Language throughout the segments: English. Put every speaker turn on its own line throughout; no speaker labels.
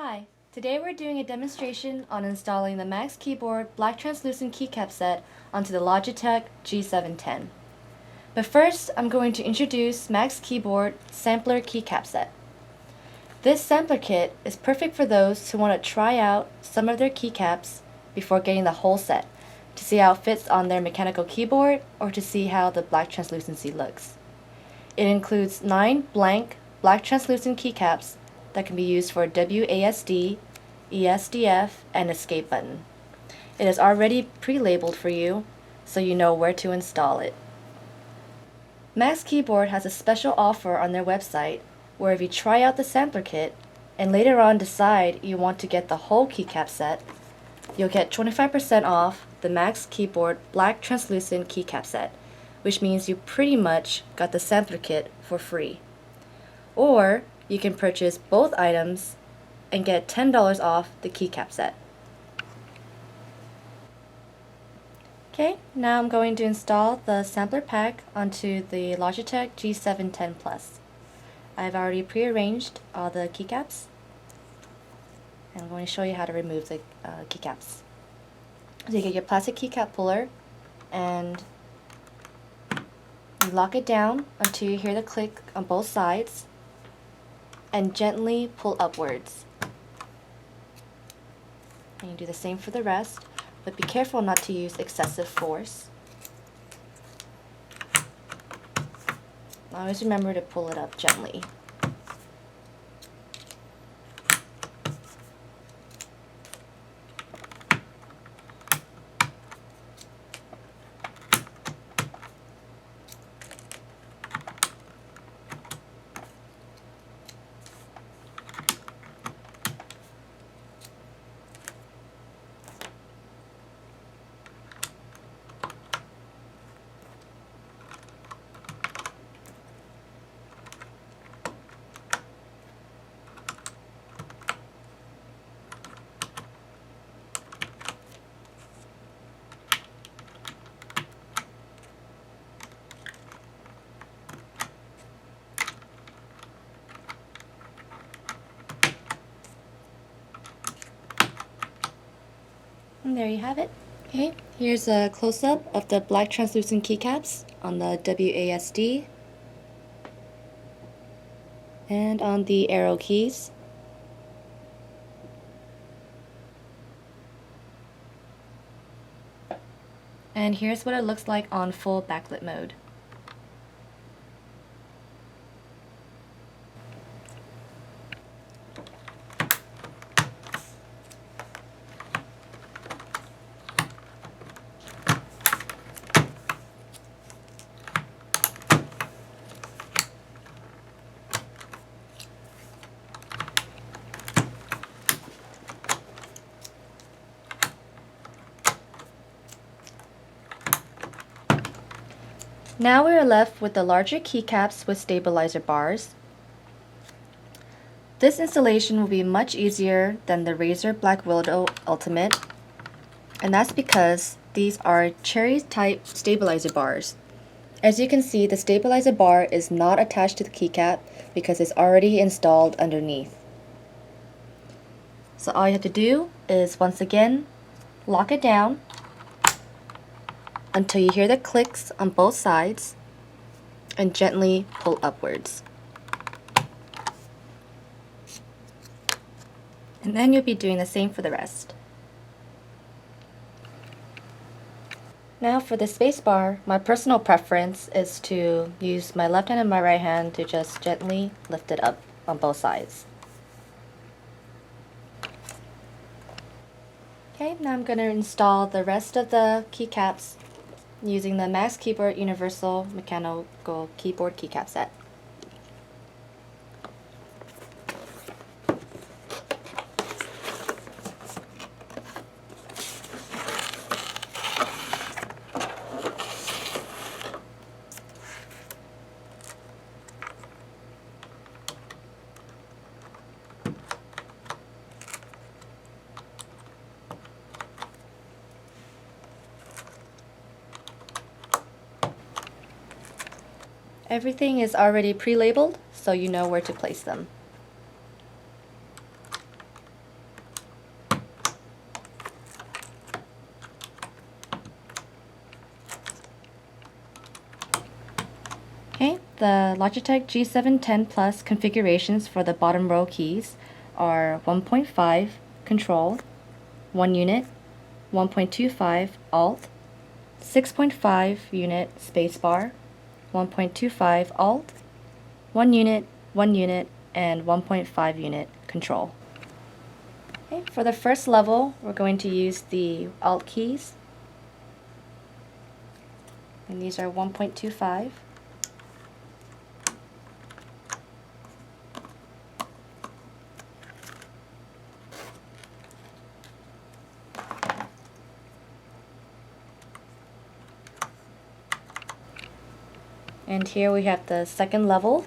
Hi, today we're doing a demonstration on installing the Max Keyboard Black Translucent Keycap set onto the Logitech G710. But first, I'm going to introduce Max Keyboard Sampler Keycap Set. This sampler kit is perfect for those who want to try out some of their keycaps before getting the whole set, to see how it fits on their mechanical keyboard or to see how the black translucency looks. It includes 9 blank black translucent keycaps that can be used for WASD, ESDF, and escape button. It is already pre-labeled for you, so you know where to install it. Max Keyboard has a special offer on their website where if you try out the sampler kit and later on decide you want to get the whole keycap set, you'll get 25% off the Max Keyboard Black Translucent Keycap Set, which means you pretty much got the sampler kit for free. Or you can purchase both items and get $10 off the keycap set. Okay, now I'm going to install the sampler pack onto the Logitech G710 Plus. I've already prearranged all the keycaps, and I'm going to show you how to remove the keycaps. So you get your plastic keycap puller and you lock it down until you hear the click on both sides and gently pull upwards. And you do the same for the rest, but be careful not to use excessive force. Always remember to pull it up gently. And there you have it. Okay, here's a close-up of the black translucent keycaps on the WASD and on the arrow keys. And here's what it looks like on full backlit mode. Now we are left with the larger keycaps with stabilizer bars. This installation will be much easier than the Razer Blackwidow Ultimate, and that's because these are cherry type stabilizer bars. As you can see, the stabilizer bar is not attached to the keycap because it's already installed underneath. So all you have to do is once again lock it down until you hear the clicks on both sides and gently pull upwards. And then you'll be doing the same for the rest. Now for the spacebar, my personal preference is to use my left hand and my right hand to just gently lift it up on both sides. Okay, now I'm going to install the rest of the keycaps using the Max Keyboard Universal Mechanical Keyboard Keycap Set. Everything is already pre-labeled, so you know where to place them. the Logitech G710 Plus configurations for the bottom row keys are 1.5 Control, 1 unit, 1.25 Alt, 6.5 unit spacebar, 1.25 Alt, 1 unit, and 1.5 unit Control. Okay, for the first level, we're going to use the Alt keys, and these are 1.25. And here we have the second level.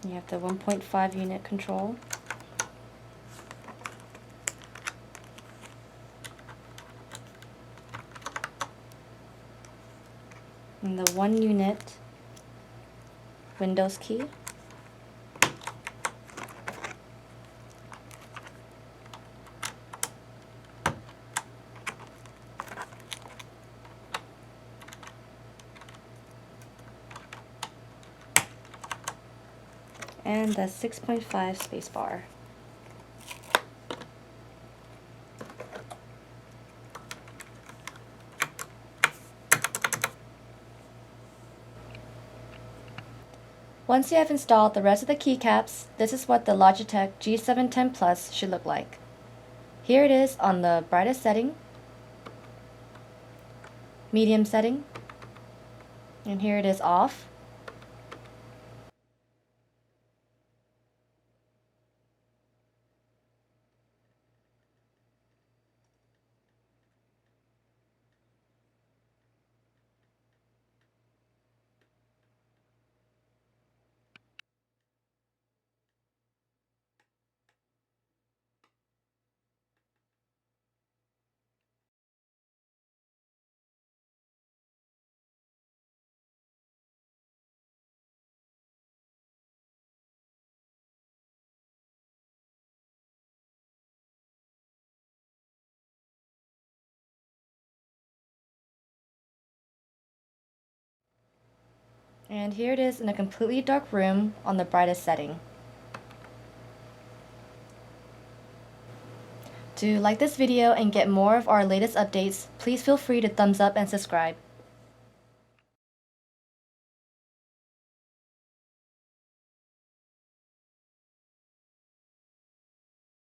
You have the 1.5 unit control. And the 1 unit Windows key. And the 6.5 spacebar. Once you have installed the rest of the keycaps, this is what the Logitech G710 Plus should look like. Here it is on the brightest setting, medium setting, and here it is off. And here it is in a completely dark room on the brightest setting. To like this video and get more of our latest updates, please feel free to thumbs up and subscribe.